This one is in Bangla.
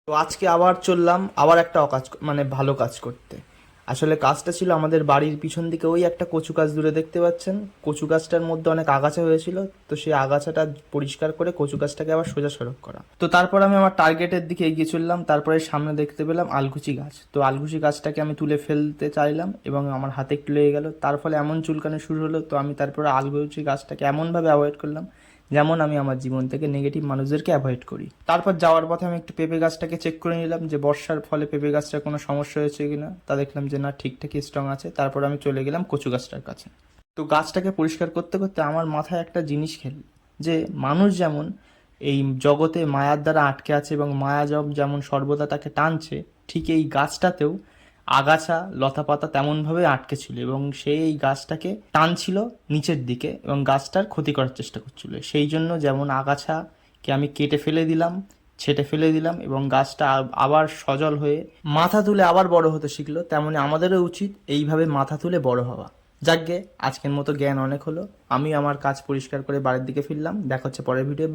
তো আজকে আবার চললাম আবার একটা মানে ভালো কাজ করতে। আসলে কাজটা ছিল আমাদের বাড়ির পিছন দিকে ওই একটা কচু গাছ দূরে দেখতে পাচ্ছেন। কচু গাছটার মধ্যে অনেক আগাছা হয়েছিল, তো সেই আগাছাটা পরিষ্কার করে কচু গাছটাকে আবার সোজা সরক করা। তো তারপর আমি আমার টার্গেটের দিকে এগিয়ে চললাম। তারপরে সামনে দেখতে পেলাম আলকুচি গাছ। তো আলকুচি গাছটাকে আমি তুলে ফেলতে চাইলাম এবং আমার হাতে একটু লেগে গেল, তার ফলে এমন চুলকানো শুরু হলো। তো আমি তারপরে আলকুচি গাছটাকে এমনভাবে অ্যাভয়েড করলাম যেমন আমি আমার জীবন থেকে নেগেটিভ মানুষদেরকে অ্যাভয়েড করি। তারপর যাওয়ার পথে আমি একটু পেঁপে গাছটাকে চেক করে নিলাম যে বর্ষার ফলে পেঁপে গাছটার কোনো সমস্যা হয়েছে কিনা। তা দেখলাম যে না, ঠিকঠাকই স্ট্রং আছে। তারপর আমি চলে গেলাম কচু গাছটার কাছে। তো গাছটাকে পরিষ্কার করতে করতে আমার মাথায় একটা জিনিস খেল, যে মানুষ যেমন এই জগতে মায়ার দ্বারা আটকে আছে এবং মায়া যেমন সর্বদা তাকে টানছে, ঠিক এই গাছটাতেও আগাছা লতাপাতা তেমনভাবে আটকে ছিল এবং সেই এই গাছটাকে টানছিল নিচের দিকে এবং গাছটার ক্ষতি করার চেষ্টা করছিল। সেই জন্য যেমন আগাছাকে আমি কেটে ফেলে দিলাম, ছেঁটে ফেলে দিলাম এবং গাছটা আবার সজল হয়ে মাথা তুলে আবার বড় হতে শিখলো, তেমনি আমাদেরও উচিত এইভাবে মাথা তুলে বড় হওয়া। যাকগে, আজকের মতো জ্ঞান অনেক হলো। আমি আমার কাজ পরিষ্কার করে বাড়ির দিকে ফিরলাম। দেখা হচ্ছে পরের ভিডিও।